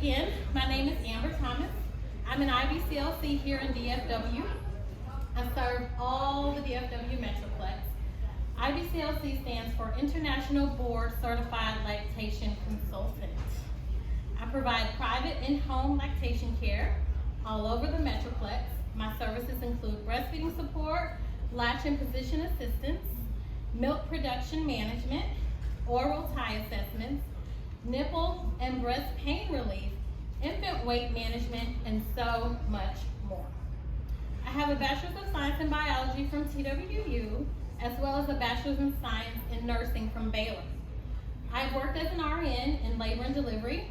again. My name is Amber Thomas. I'm an IBCLC here in DFW. I serve all the DFW Metroplex. IBCLC stands for International Board Certified Lactation Consultant. I provide private in-home lactation care all over the Metroplex. My services include breastfeeding support, latch and position assistance, milk production management, oral tie assessments, nipple and breast pain relief, infant weight management, and so much more. I have a Bachelor's of Science in Biology from TWU, as well as a Bachelor's in Science in Nursing from Baylor. I've worked as an RN in labor and delivery,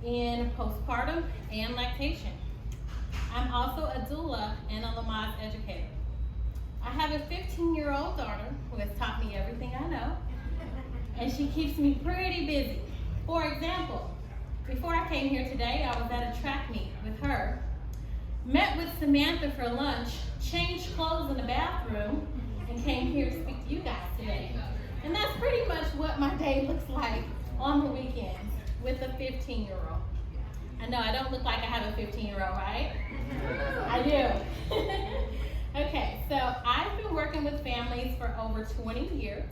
in postpartum, and lactation. I'm also a doula and a Lamaze educator. I have a 15-year-old daughter who has taught me everything I know, and she keeps me pretty busy. For example, before I came here today, I was at a track meet with her, met with Samantha for lunch, changed clothes in the bathroom, and came here to speak to you guys today. And that's pretty much what my day looks like on the weekends with a 15-year-old. I know I don't look like I have a 15-year-old, right? I do. Okay, so I've been working with families for over 20 years.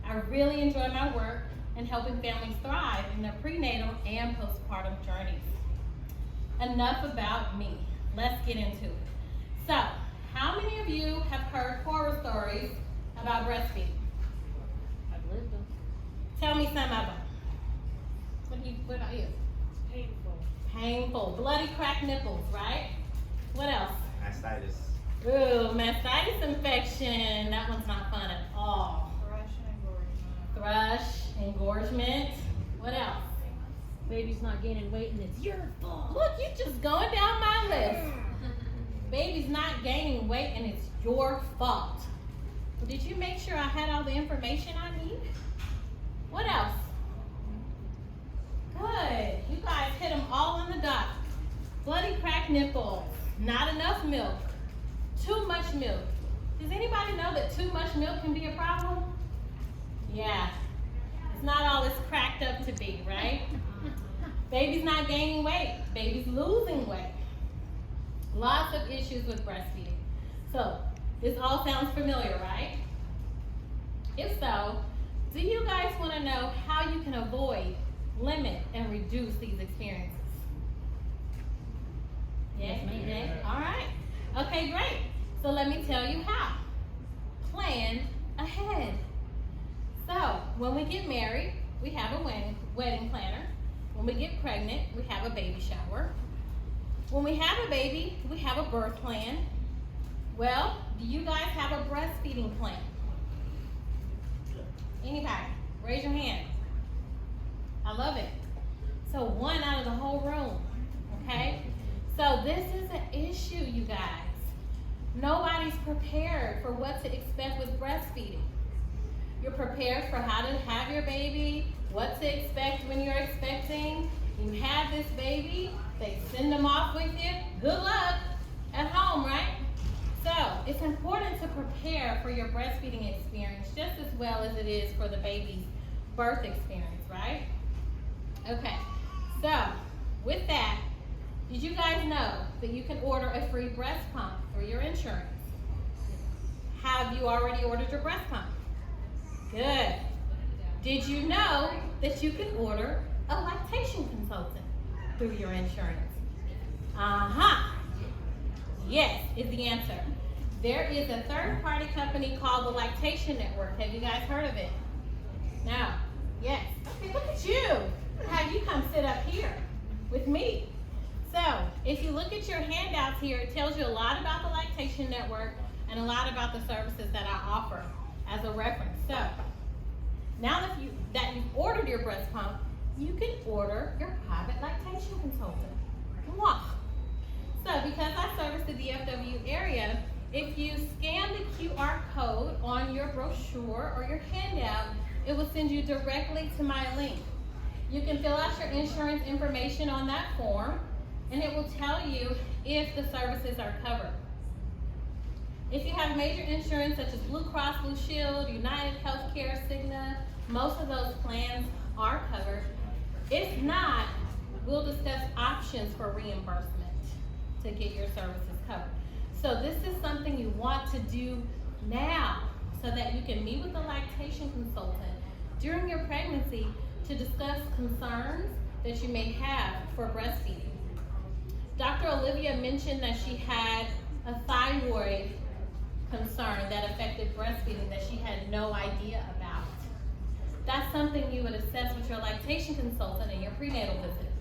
I really enjoy my work and helping families thrive in their prenatal and postpartum journeys. Enough about me. Let's get into it. So, how many of you have heard horror stories about breastfeeding? I've lived them. Tell me some of them. What about you? Painful. Painful. Bloody cracked nipples, right? What else? Mastitis. Ooh, mastitis infection. That one's not fun at all. Thrush, engorgement. What else? Baby's not gaining weight and it's your fault. Look, you just going down my list. Baby's not gaining weight and it's your fault. Did you make sure I had all the information I need? What else? Good. You guys hit them all on the dot. Bloody cracked nipples. Not enough milk. Too much milk. Does anybody know that too much milk can be a problem? Yeah. It's not all it's cracked up to be, right? Baby's not gaining weight. Baby's losing weight. Lots of issues with breastfeeding. So, this all sounds familiar, right? If so, do you guys want to know how you can avoid, limit, and reduce these experiences? Yes, ma'am. All right. Okay, great. So let me tell you how. Plan ahead. So, when we get married, we have a wedding planner. When we get pregnant, we have a baby shower. When we have a baby, we have a birth plan. Well, do you guys have a breastfeeding plan? Anybody? Raise your hand. I love it. So one out of the whole room, okay? So this is an issue, you guys. Nobody's prepared for what to expect with breastfeeding. You're prepared for how to have your baby, what to expect when you're expecting. You have this baby, they send them off with you. Good luck at home, right? So it's important to prepare for your breastfeeding experience just as well as it is for the baby's birth experience, right? Okay, so with that, did you guys know that you can order a free breast pump through your insurance? Have you already ordered your breast pump? Good. Did you know that you can order a lactation consultant through your insurance? Yes is the answer. There is a third-party company called the Lactation Network. Have you guys heard of it? No. Yes. Okay, look at you. Have you come sit up here with me? So, if you look at your handouts here, it tells you a lot about the Lactation Network and a lot about the services that I offer as a reference. So, now that you've ordered your breast pump, you can order your private lactation consultant. Mwah. So, because I service the DFW area, if you scan the QR code on your brochure or your handout, it will send you directly to my link. You can fill out your insurance information on that form, and it will tell you if the services are covered. If you have major insurance such as Blue Cross Blue Shield, United Healthcare, Cigna, most of those plans are covered. If not, we'll discuss options for reimbursement to get your services covered. So this is something you want to do now so that you can meet with a lactation consultant during your pregnancy to discuss concerns that you may have for breastfeeding. Dr. Olivia mentioned that she had a thyroid concern that affected breastfeeding that she had no idea about. That's something you would assess with your lactation consultant in your prenatal visit.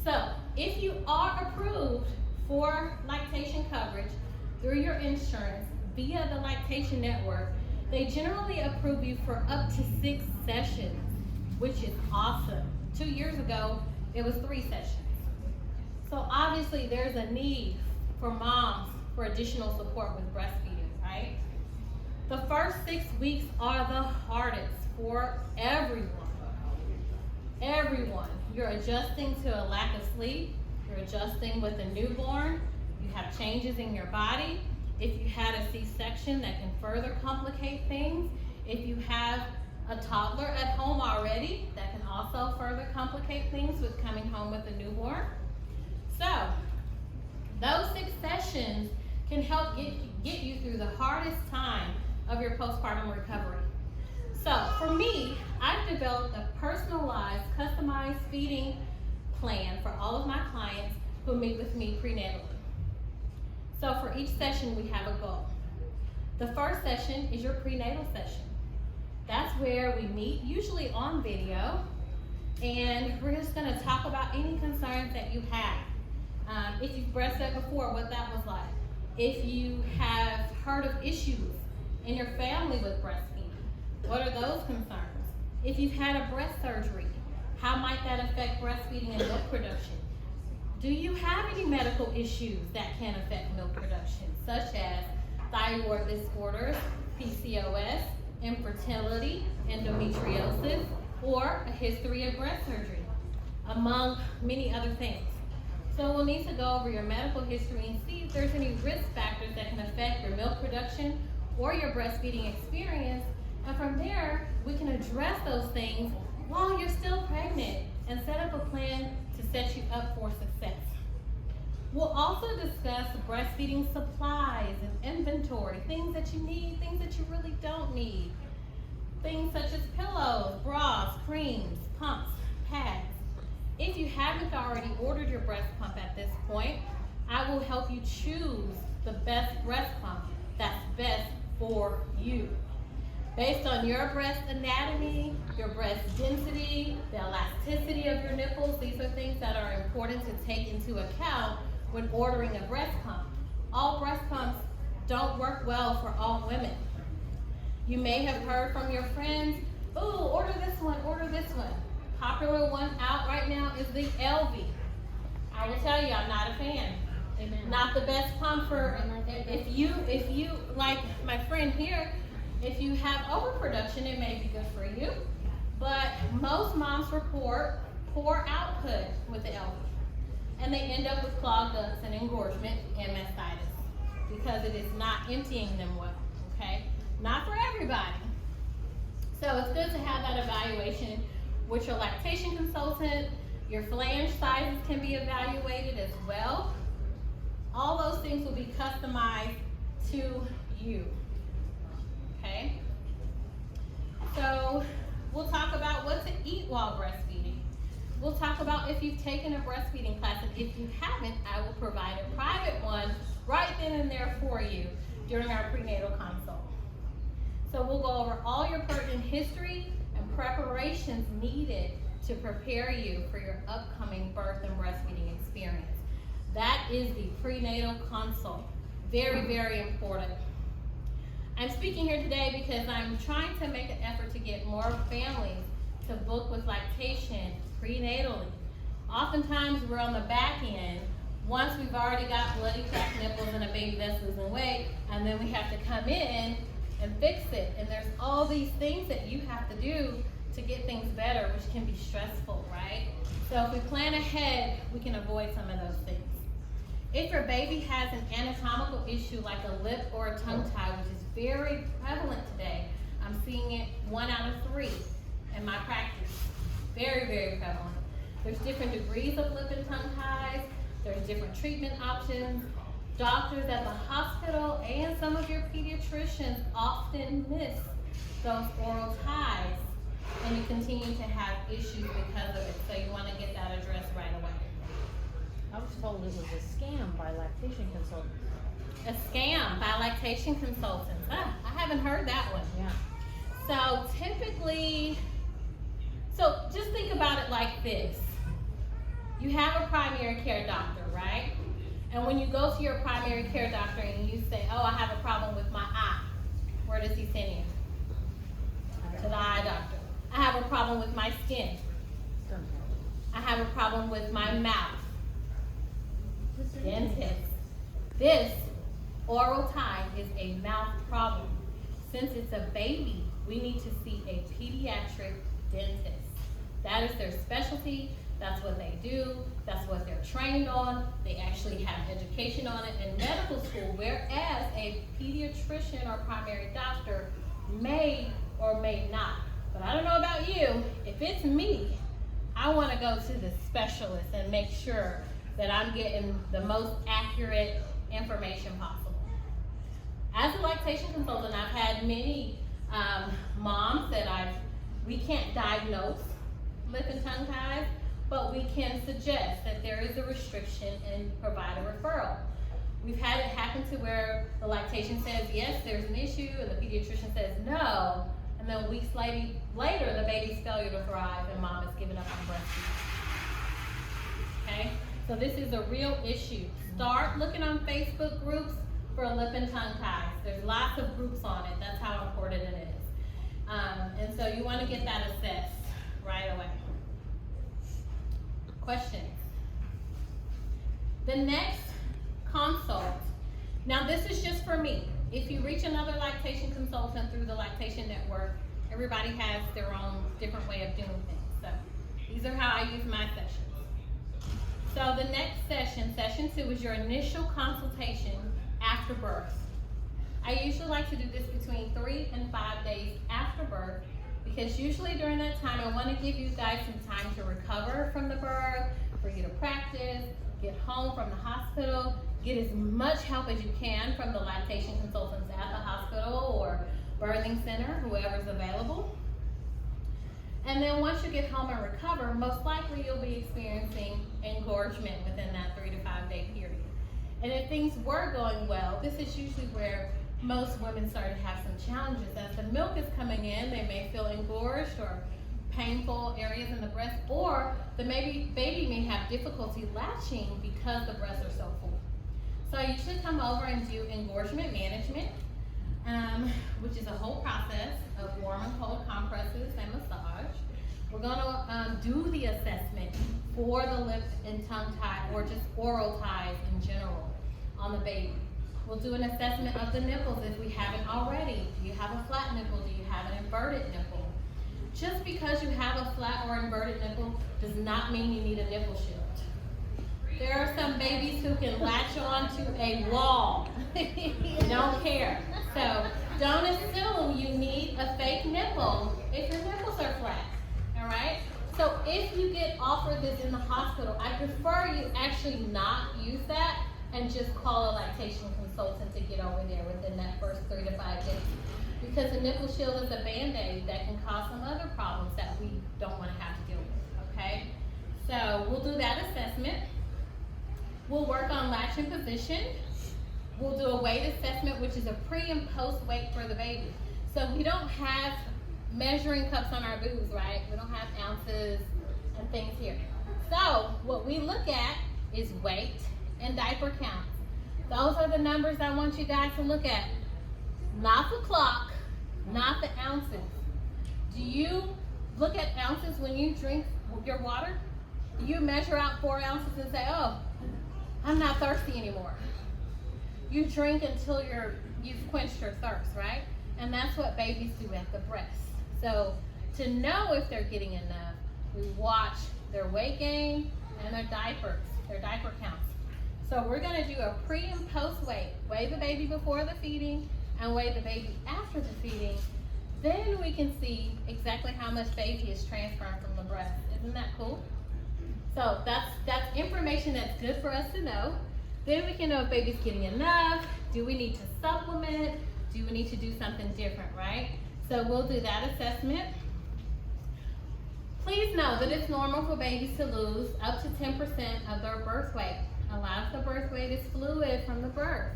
So, if you are approved for lactation coverage through your insurance via the Lactation Network, they generally approve you for up to 6 sessions, which is awesome. 2 years ago, it was 3 sessions. So obviously there's a need for moms for additional support with breastfeeding, right? The first 6 weeks are the hardest for everyone. Everyone. You're adjusting to a lack of sleep. You're adjusting with a newborn. You have changes in your body. If you had a C-section, that can further complicate things. If you have a toddler at home already, that can also further complicate things with coming home with a newborn. So, those 6 sessions can help get you through the hardest time of your postpartum recovery. So, for me, I've developed a personalized, customized feeding plan for all of my clients who meet with me prenatally. So, for each session, we have a goal. The first session is your prenatal session. That's where we meet, usually on video, and we're just gonna talk about any concerns that you have. If you've breastfed before, what that was like. If you have heard of issues in your family with breastfeeding, what are those concerns? If you've had a breast surgery, how might that affect breastfeeding and milk production? Do you have any medical issues that can affect milk production, such as thyroid disorders, PCOS, infertility, endometriosis, or a history of breast surgery, among many other things? So we'll need to go over your medical history and see if there's any risk factors that can affect your milk production or your breastfeeding experience. And from there, we can address those things while you're still pregnant and set up a plan to set you up for success. We'll also discuss breastfeeding supplies and inventory, things that you need, things that you really don't need. Things such as pillows, bras, creams, pumps, pads. If you haven't already ordered your breast pump at this point, I will help you choose the best breast pump that's best for you. Based on your breast anatomy, your breast density, the elasticity of your nipples, these are things that are important to take into account when ordering a breast pump. All breast pumps don't work well for all women. You may have heard from your friends, ooh, order this one, order this one. Popular one out right now is the Elvie. I will tell you, I'm not a fan. Amen. Not the best pump for, if you, like my friend here, if you have overproduction, it may be good for you. But most moms report poor output with the Elvie. And they end up with clogged ducts and engorgement and mastitis because it is not emptying them well, okay? Not for everybody. So it's good to have that evaluation with your lactation consultant. Your flange sizes can be evaluated as well. All those things will be customized to you, okay? So we'll talk about what to eat while breastfeeding. We'll talk about if you've taken a breastfeeding class, and if you haven't, I will provide a private one right then and there for you during our prenatal consult. So we'll go over all your pertinent history and preparations needed to prepare you for your upcoming birth and breastfeeding experience. That is the prenatal consult. Very, very important. I'm speaking here today because I'm trying to make an effort to get more families to book with lactation prenatally. Oftentimes we're on the back end once we've already got bloody cracked nipples and a baby that's losing weight, and then we have to come in and fix it. And there's all these things that you have to do to get things better, which can be stressful, right? So if we plan ahead, we can avoid some of those things. If your baby has an anatomical issue like a lip or a tongue tie, which is very prevalent today, I'm seeing it 1 out of 3 in my practice. Very, very prevalent. There's different degrees of lip and tongue ties. There's different treatment options. Doctors at the hospital and some of your pediatricians often miss those oral ties, and you continue to have issues because of it. So you want to get that addressed right away. I was told it was a scam by lactation consultants. A scam by lactation consultants. I haven't heard that one. Yeah. So typically, so just think about it like this. You have a primary care doctor, right? And when you go to your primary care doctor and you say, oh, I have a problem with my eye, where does he send you? To the eye doctor. I have a problem with my skin. I have a problem with my mouth. Dentist. This oral tie is a mouth problem. Since it's a baby, we need to see a pediatric dentist. That is their specialty. That's what they do. That's what they're trained on. They actually have education on it in medical school, whereas a pediatrician or primary doctor may or may not. But I don't know about you. If it's me, I want to go to the specialist and make sure that I'm getting the most accurate information possible. As a lactation consultant, I've had many moms that we can't diagnose lip and tongue ties, but we can suggest that there is a restriction and provide a referral. We've had it happen to where the lactation says, yes, there's an issue, and the pediatrician says no, and then weeks later, the baby's failure to thrive and mom is giving up on breastfeeding. Okay? So this is a real issue. Start looking on Facebook groups for lip and tongue ties. There's lots of groups on it. That's how important it is. And so you want to get that assessed right away. Questions? The next consult. Now this is just for me. If you reach another lactation consultant through the Lactation Network, everybody has their own different way of doing things. So these are how I use my sessions. So the next session, session 2, is your initial consultation after birth. I usually like to do this between 3 and 5 days after birth, because usually during that time I want to give you guys some time to recover from the birth, for you to practice, get home from the hospital, get as much help as you can from the lactation consultants at the hospital or birthing center, whoever's available. And then once you get home and recover, most likely you'll be experiencing engorgement within that 3 to 5 day period. And if things were going well, this is usually where most women start to have some challenges. As the milk is coming in, they may feel engorged or painful areas in the breast, or the baby may have difficulty latching because the breasts are so full. So you should come over and do engorgement management, which is a whole process of warm and cold compresses and massage. We're going to do the assessment for the lip and tongue tie, or just oral ties in general on the baby. We'll do an assessment of the nipples if we haven't already. Do you have a flat nipple? Do you have an inverted nipple? Just because you have a flat or inverted nipple does not mean you need a nipple shield. There are some babies who can latch on to a wall. Don't care. So don't assume you need a fake nipple if your nipples are flat. All right? So if you get offered this in the hospital, I prefer you actually not use that and just call a lactation consultant to get over there within that first 3 to 5 days. Because a nipple shield is a Band-Aid that can cause some other problems that we don't want to have to deal with, okay? So we'll do that assessment. We'll work on latch and position. We'll do a weight assessment, which is a pre and post weight for the baby. So we don't have measuring cups on our boobs, right? We don't have ounces and things here. So what we look at is weight and diaper count. Those are the numbers I want you guys to look at. Not the clock, not the ounces. Do you look at ounces when you drink your water? Do you measure out 4 ounces and say, oh, I'm not thirsty anymore? You drink until you've quenched your thirst, right? And that's what babies do at the breast. So to know if they're getting enough, we watch their weight gain and their diaper counts. So we're gonna do a pre and post weight. Weigh the baby before the feeding and weigh the baby after the feeding. Then we can see exactly how much baby is transferring from the breast. Isn't that cool? So that's information that's good for us to know. Then we can know if baby's getting enough. Do we need to supplement? Do we need to do something different, right? So we'll do that assessment. Please know that it's normal for babies to lose up to 10% of their birth weight. A lot of the birth weight is fluid from the birth.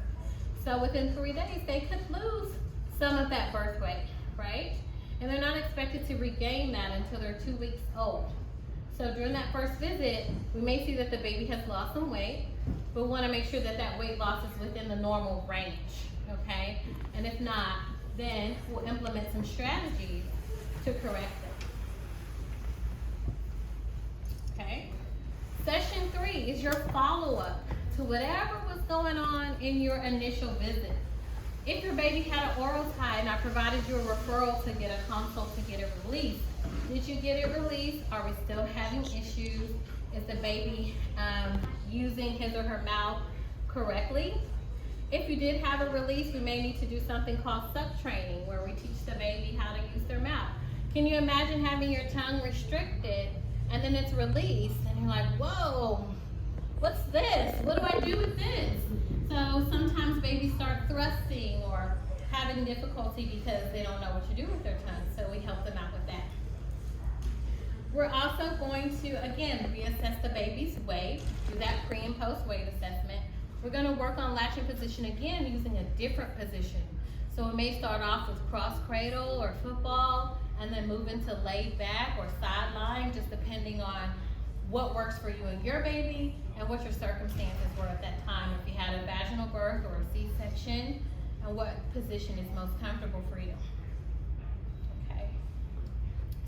So within 3 days, they could lose some of that birth weight, right? And they're not expected to regain that until they're 2 weeks old. So during that first visit, we may see that the baby has lost some weight, but we want to make sure that that weight loss is within the normal range, okay? And if not, then we'll implement some strategies to correct it. Okay? Session 3 is your follow-up to whatever was going on in your initial visit. If your baby had an oral tie and I provided you a referral to get a consult to get it released, did you get it released? Are we still having issues? Is the baby using his or her mouth correctly? If you did have a release, we may need to do something called suck training, where we teach the baby how to use their mouth. Can you imagine having your tongue restricted and then it's released and you're like, whoa, what's this? What do I do with this? So sometimes babies start thrusting or having difficulty because they don't know what to do with their tongue. So we help them out with that. We're also going to, again, reassess the baby's weight, do that pre and post weight assessment. We're going to work on latching position again using a different position. So we may start off with cross cradle or football and then move into laid back or sideline, just depending on what works for you and your baby and what your circumstances were at that time. If you had a vaginal birth or a C-section, and what position is most comfortable for you. Okay.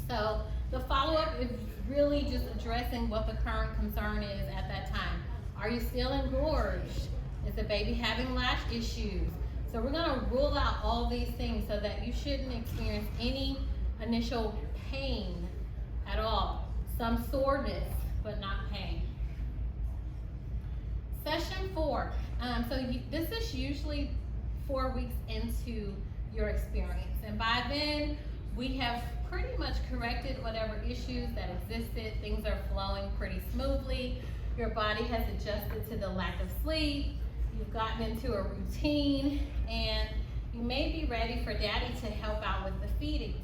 So the follow-up is really just addressing what the current concern is at that time. Are you still engorged? Is the baby having latch issues? So we're going to rule out all these things so that you shouldn't experience any initial pain at all. Some soreness, but not pain. Session 4. This is usually 4 weeks into your experience. And by then, we have pretty much corrected whatever issues that existed. Things are flowing pretty smoothly. Your body has adjusted to the lack of sleep. You've gotten into a routine, and you may be ready for daddy to help out with the feeding.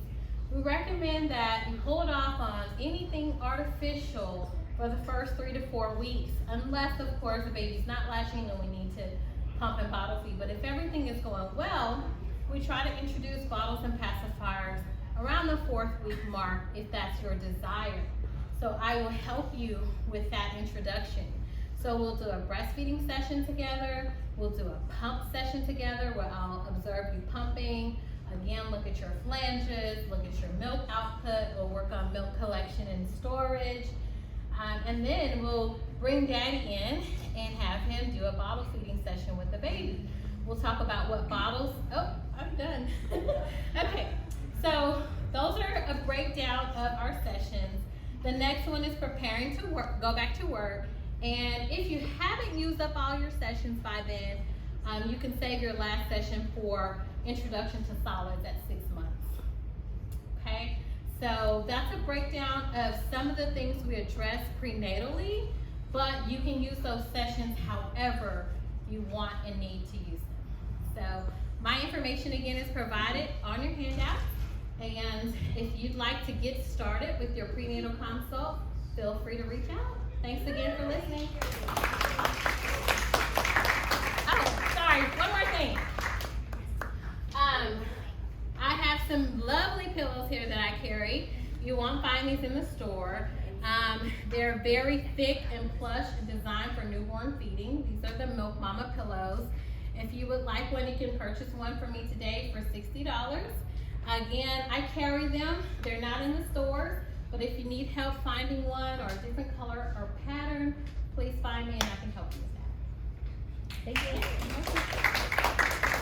We recommend that you hold off on anything artificial for the first 3 to 4 weeks, unless, of course, the baby's not latching and we need to pump and bottle feed. But if everything is going well, we try to introduce bottles and pacifiers around the 4th week mark if that's your desire. So I will help you with that introduction. So we'll do a breastfeeding session together. We'll do a pump session together where I'll observe you pumping. Again, look at your flanges, look at your milk output. We'll work on milk collection and storage. And then we'll bring daddy in and have him do a bottle feeding session with the baby. We'll talk about what bottles, oh, I'm done. Okay, so those are a breakdown of our sessions. The next one is preparing to work, go back to work. And if you haven't used up all your sessions by then, you can save your last session for introduction to solids at 6 months. Okay, so that's a breakdown of some of the things we address prenatally, but you can use those sessions however you want and need to use them. So my information again is provided on your handout. And if you'd like to get started with your prenatal consult, feel free to reach out. Thanks again for listening. Oh, sorry, one more thing. I have some lovely pillows here that I carry. You won't find these in the store. They're very thick and plush and designed for newborn feeding. These are the Milk Mama pillows. If you would like one, you can purchase one from me today for $60. Again, I carry them. They're not in the stores, but if you need help finding one or a different color or pattern, please find me and I can help you with that. Thank you.